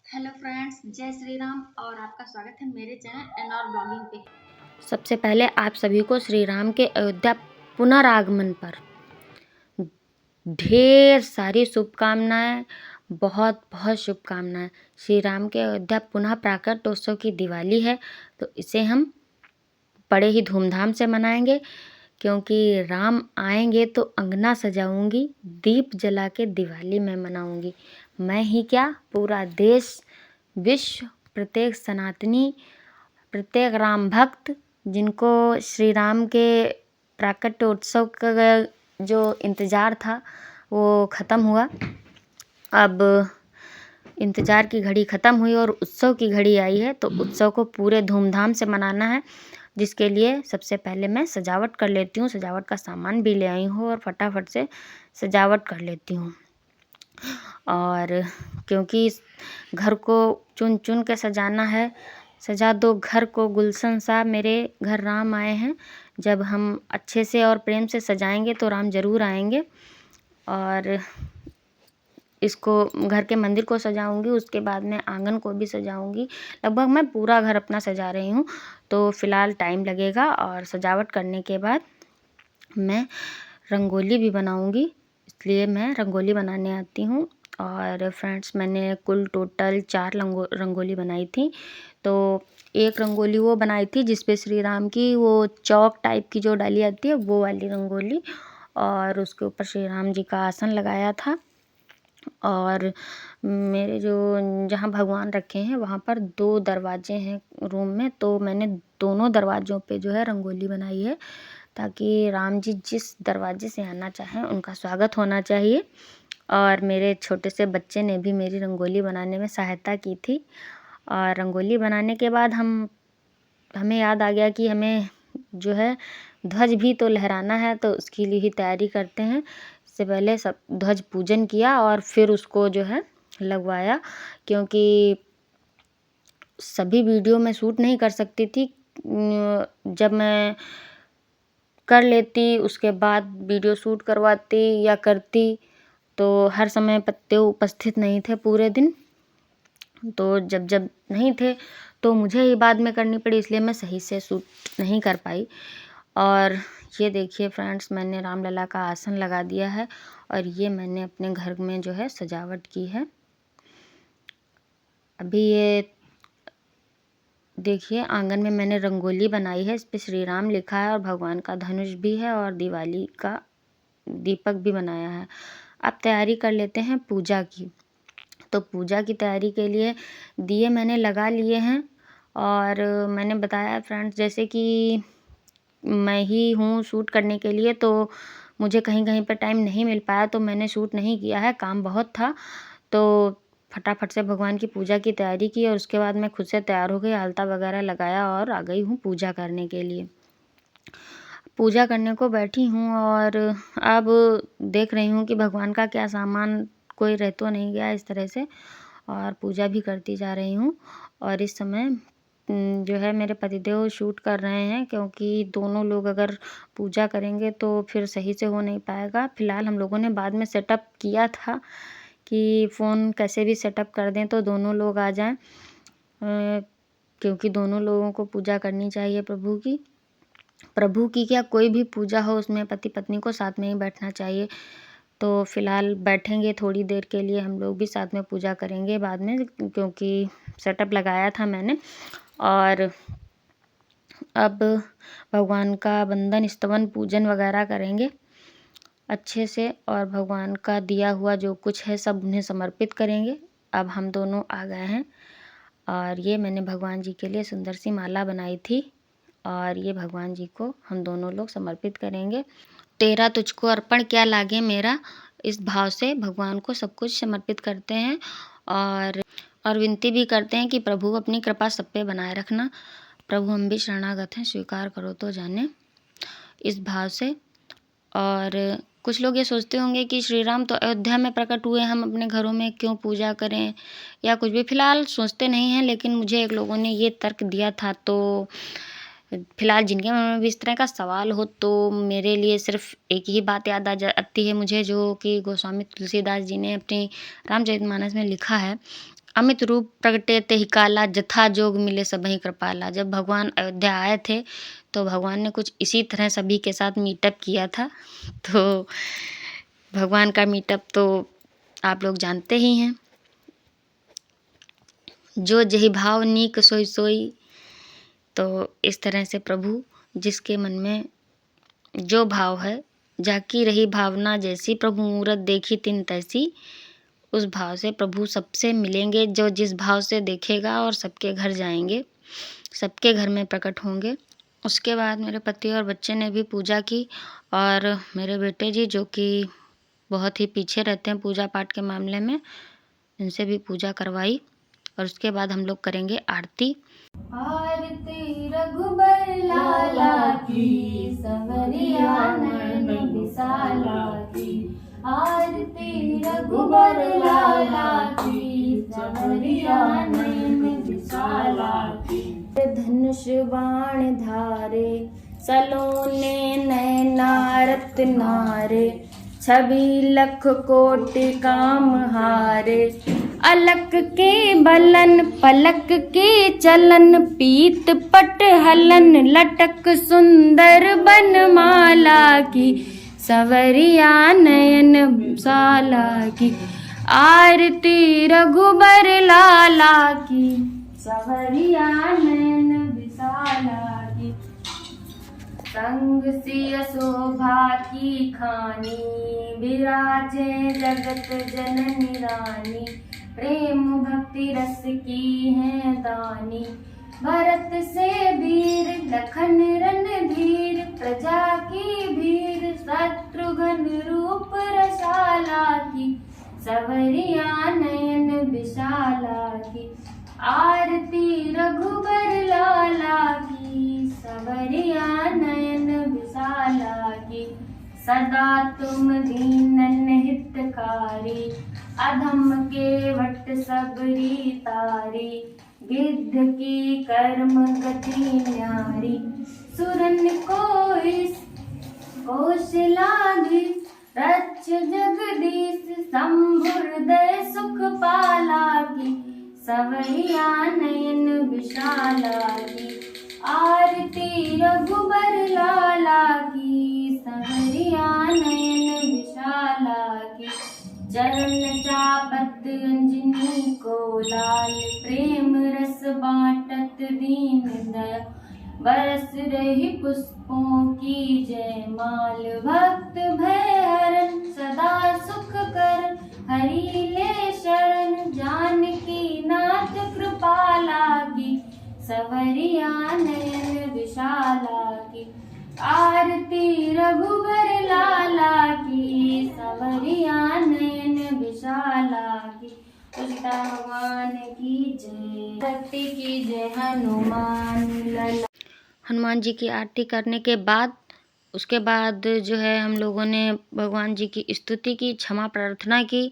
Hello friends, जय श्री राम और आपका स्वागत है मेरे चैनल एनआर ब्लॉगिंग पे। सबसे पहले आप सभी को श्री राम के अयोध्या पुनरागमन पर ढेर सारी शुभकामनाएं। बहुत बहुत शुभकामनाएं। श्री राम के अयोध्या पुनः प्राकट्योत्सव की दिवाली है, तो इसे हम बड़े ही धूमधाम से मनाएंगे, क्योंकि राम आएंगे तो अंगना सजाऊंगी, दीप जला के दिवाली मैं मनाऊंगी। मैं ही क्या, पूरा देश, विश्व, प्रत्येक सनातनी, प्रत्येक राम भक्त जिनको श्री राम के प्राकट्योत्सव का जो इंतज़ार था वो ख़त्म हुआ। अब इंतज़ार की घड़ी ख़त्म हुई और उत्सव की घड़ी आई है, तो उत्सव को पूरे धूमधाम से मनाना है, जिसके लिए सबसे पहले मैं सजावट कर लेती हूँ। सजावट का सामान भी ले आई हूँ और फटाफट से सजावट कर लेती हूँ। और क्योंकि घर को चुन चुन के सजाना है, सजा दो घर को गुलशन सा, मेरे घर राम आए हैं। जब हम अच्छे से और प्रेम से सजाएंगे तो राम ज़रूर आएंगे। और इसको घर के मंदिर को सजाऊंगी, उसके बाद में आंगन को भी सजाऊंगी। लगभग मैं पूरा घर अपना सजा रही हूँ, तो फ़िलहाल टाइम लगेगा। और सजावट करने के बाद मैं रंगोली भी बनाऊंगी, इसलिए मैं रंगोली बनाने आती हूँ। और फ्रेंड्स, मैंने कुल टोटल 4 रंगोली बनाई थी। तो एक रंगोली वो बनाई थी जिस पे श्री राम की वो चौक टाइप की जो डाली आती है, वो वाली रंगोली, और उसके ऊपर श्री राम जी का आसन लगाया था। और मेरे जो जहाँ भगवान रखे हैं वहाँ पर 2 दरवाजे हैं रूम में, तो मैंने दोनों दरवाज़ों पे जो है रंगोली बनाई है, ताकि राम जी जिस दरवाजे से आना चाहें उनका स्वागत होना चाहिए। और मेरे छोटे से बच्चे ने भी मेरी रंगोली बनाने में सहायता की थी। और रंगोली बनाने के बाद हमें याद आ गया कि हमें जो है ध्वज भी तो लहराना है, तो उसके लिए ही तैयारी करते हैं। इससे पहले सब ध्वज पूजन किया और फिर उसको जो है लगवाया, क्योंकि सभी वीडियो मैं शूट नहीं कर सकती थी। जब मैं कर लेती उसके बाद वीडियो शूट करवाती या करती, तो हर समय पत्ते उपस्थित नहीं थे पूरे दिन, तो जब जब नहीं थे तो मुझे ही बाद में करनी पड़ी, इसलिए मैं सही से शूट नहीं कर पाई। और ये देखिए फ्रेंड्स, मैंने रामलला का आसन लगा दिया है और ये मैंने अपने घर में जो है सजावट की है। अभी ये देखिए आंगन में मैंने रंगोली बनाई है, इस पे श्री राम लिखा है और भगवान का धनुष भी है और दिवाली का दीपक भी बनाया है। अब तैयारी कर लेते हैं पूजा की। तो पूजा की तैयारी के लिए दिए मैंने लगा लिए हैं। और मैंने बताया फ्रेंड्स, जैसे कि मैं ही हूँ शूट करने के लिए, तो मुझे कहीं कहीं पर टाइम नहीं मिल पाया, तो मैंने शूट नहीं किया है, काम बहुत था। तो फटाफट से भगवान की पूजा की तैयारी की और उसके बाद मैं खुद से तैयार हो गई, आलता वगैरह लगाया और आ गई हूँ पूजा करने के लिए। पूजा करने को बैठी हूँ और अब देख रही हूँ कि भगवान का क्या सामान कोई रह तो नहीं गया इस तरह से, और पूजा भी करती जा रही हूँ। और इस समय जो है मेरे पतिदेव शूट कर रहे हैं, क्योंकि दोनों लोग अगर पूजा करेंगे तो फिर सही से हो नहीं पाएगा। फ़िलहाल हम लोगों ने बाद में सेटअप किया था कि फ़ोन कैसे भी सेटअप कर दें तो दोनों लोग आ जाएं, क्योंकि दोनों लोगों को पूजा करनी चाहिए प्रभु की क्या, कोई भी पूजा हो उसमें पति पत्नी को साथ में ही बैठना चाहिए। तो फ़िलहाल बैठेंगे थोड़ी देर के लिए, हम लोग भी साथ में पूजा करेंगे बाद में, क्योंकि सेटअप लगाया था मैंने। और अब भगवान का वंदन स्तवन पूजन वगैरह करेंगे अच्छे से, और भगवान का दिया हुआ जो कुछ है सब उन्हें समर्पित करेंगे। अब हम दोनों आ गए हैं और ये मैंने भगवान जी के लिए सुंदर सी माला बनाई थी और ये भगवान जी को हम दोनों लोग समर्पित करेंगे। तेरा तुझको अर्पण क्या लागे मेरा, इस भाव से भगवान को सब कुछ समर्पित करते हैं। और विनती भी करते हैं कि प्रभु अपनी कृपा सब पे बनाए रखना। प्रभु हम भी शरणागत हैं, स्वीकार करो तो जाने, इस भाव से। और कुछ लोग ये सोचते होंगे कि श्री राम तो अयोध्या में प्रकट हुए, हम अपने घरों में क्यों पूजा करें या कुछ भी। फ़िलहाल सोचते नहीं हैं, लेकिन मुझे एक लोगों ने ये तर्क दिया था, तो फ़िलहाल जिनके मन में भी इस तरह का सवाल हो, तो मेरे लिए सिर्फ एक ही बात याद आती है मुझे, जो कि गोस्वामी तुलसीदास जी ने अपनी रामचरितमानस में लिखा है। अमित रूप प्रगटे ते ही काला, जथा जोग मिले सबहि कृपाला। जब भगवान अयोध्या आए थे तो भगवान ने कुछ इसी तरह सभी के साथ मीटअप किया था। तो भगवान का मीटअप तो आप लोग जानते ही हैं, जो जही भाव नीक सोई सोई। तो इस तरह से प्रभु जिसके मन में जो भाव है, जाकी रही भावना जैसी, प्रभु मूरत देखी तिन तैसी। उस भाव से प्रभु सबसे मिलेंगे, जो जिस भाव से देखेगा, और सबके घर जाएंगे, सबके घर में प्रकट होंगे। उसके बाद मेरे पति और बच्चे ने भी पूजा की, और मेरे बेटे जी जो कि बहुत ही पीछे रहते हैं पूजा पाठ के मामले में, इनसे भी पूजा करवाई। और उसके बाद हम लोग करेंगे आरती। आरती रघुबर लाला की, संवरिया नयन विशाला की। आरती रघुबर लाला की, संवरिया नयन विशाला की। धनुष बाण धारे, सलोने नयना रत्नारे। छवि लख कोटि काम हारे, अलक के बलन पलक के चलन। पीत पट हलन लटक सुंदर बनमाला की, संवरिया नयन विशाला की। आरती रघुबर लाला की, संवरिया नयन विशाला की। संग सिय शोभा की खानी, विराजे जगत जननी रानी। प्रेम भक्ति रस की है दानी, भरत से वीर लखन रणधीर। प्रजा की भीर शत्रुघ्न रूप रसाला की, संवरिया नयन विशाला की। आरती रघुबर लाला की, संवरिया नयन विशाला की। सदा तुम दीनन हितकारी, अधम के वट सबरी तारी। गिद्ध की कर्म गति न्यारी, सुरन को इस कौशलाधीश। रक्ष जगदीश शंभु हृदय सुख पाला की, संवरिया नयन विशाला की। आरती रघुबर लाला की, संवरिया नयन विशाला की। चरण चापत अंजनी को लाल, प्रेम रस बाटत दीन दया। बरस रही पुष्पों की जयमाल, भक्त भय हरन सदा सुख करन। हरि ले शरण जानकी नाथ कृपाला की, संवरिया नयन विशाला की। आरती रघुबर लाला की, संवरिया नयन विशाला की। सीता भगवान की जय, शक्ति की जय हनुमान लला। हनुमान जी की आरती करने के बाद उसके बाद जो है हम लोगों ने भगवान जी की स्तुति की, क्षमा प्रार्थना की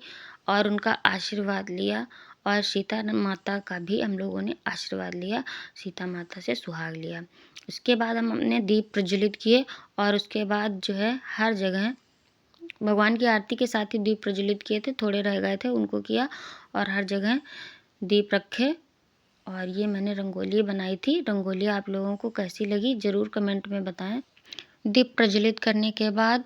और उनका आशीर्वाद लिया। और सीता माता का भी हम लोगों ने आशीर्वाद लिया, सीता माता से सुहाग लिया। उसके बाद हम अपने दीप प्रज्वलित किए और उसके बाद जो है हर जगह भगवान की आरती के साथ ही दीप प्रज्वलित किए थे, थोड़े रह गए थे उनको किया और हर जगह दीप रखे। और ये मैंने रंगोली बनाई थी। रंगोली आप लोगों को कैसी लगी ज़रूर कमेंट में बताएं। दीप प्रज्वलित करने के बाद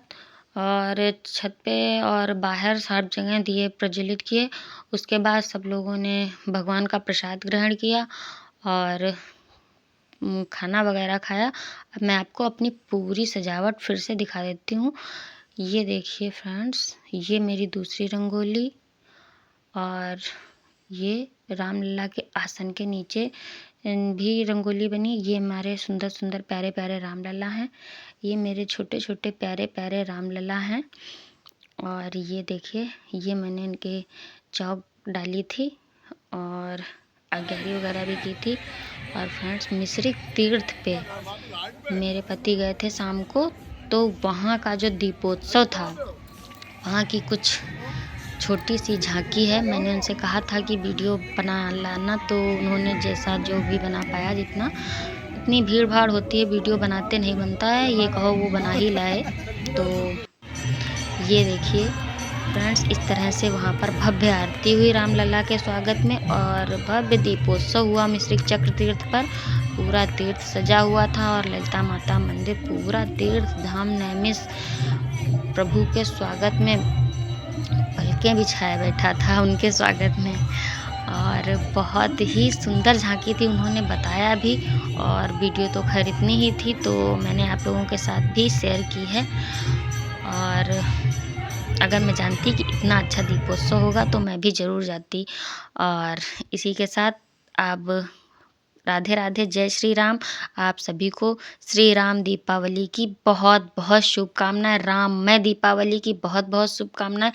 और छत पे और बाहर सब जगह दिए प्रज्वलित किए। उसके बाद सब लोगों ने भगवान का प्रसाद ग्रहण किया और खाना वगैरह खाया। अब मैं आपको अपनी पूरी सजावट फिर से दिखा देती हूँ। ये देखिए फ्रेंड्स, ये मेरी दूसरी रंगोली और ये रामलला के आसन के नीचे भी रंगोली बनी। ये हमारे सुंदर सुंदर प्यारे प्यारे रामलला हैं। ये मेरे छोटे छोटे प्यारे प्यारे रामलला हैं। और ये देखिए, ये मैंने इनके चौक डाली थी और अगैरी वगैरह भी की थी। और फ्रेंड्स, मिश्रिक तीर्थ पे मेरे पति गए थे शाम को, तो वहाँ का जो दीपोत्सव था, वहाँ की कुछ छोटी सी झांकी है। मैंने उनसे कहा था कि वीडियो बना लाना, तो उन्होंने जैसा जो भी बना पाया जितना। इतनी भीड़ भाड़ होती है, वीडियो बनाते नहीं बनता है, ये कहो वो बना ही लाए। तो ये देखिए, फ्रेंड्स, इस तरह से वहाँ पर भव्य आरती हुई रामलला के स्वागत में और भव्य दीपोत्सव हुआ मिश्रिक चक्र तीर्थ पर। पूरा तीर्थ सजा हुआ था और ललिता माता मंदिर पूरा तीर्थ धाम नैमिष प्रभु के स्वागत में पलकें बिछाए बैठा था उनके स्वागत में। और बहुत ही सुंदर झांकी थी, उन्होंने बताया भी, और वीडियो तो खैर इतनी ही थी तो मैंने आप लोगों के साथ भी शेयर की है। और अगर मैं जानती कि इतना अच्छा दीपोत्सव होगा तो मैं भी ज़रूर जाती। और इसी के साथ अब राधे राधे, जय श्री राम। आप सभी को श्री राम दीपावली की बहुत बहुत शुभकामनाएं। राममय दीपावली की बहुत बहुत शुभकामनाएं।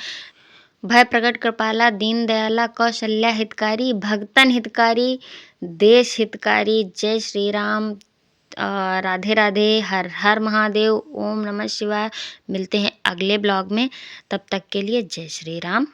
भय प्रकट कृपाला दीन दयाला कौशल्या हितकारी भक्तन हितकारी देश हितकारी। जय श्री राम। राधे राधे, हर हर महादेव, ओम नमः शिवाय। मिलते हैं अगले ब्लॉग में, तब तक के लिए जय श्री राम।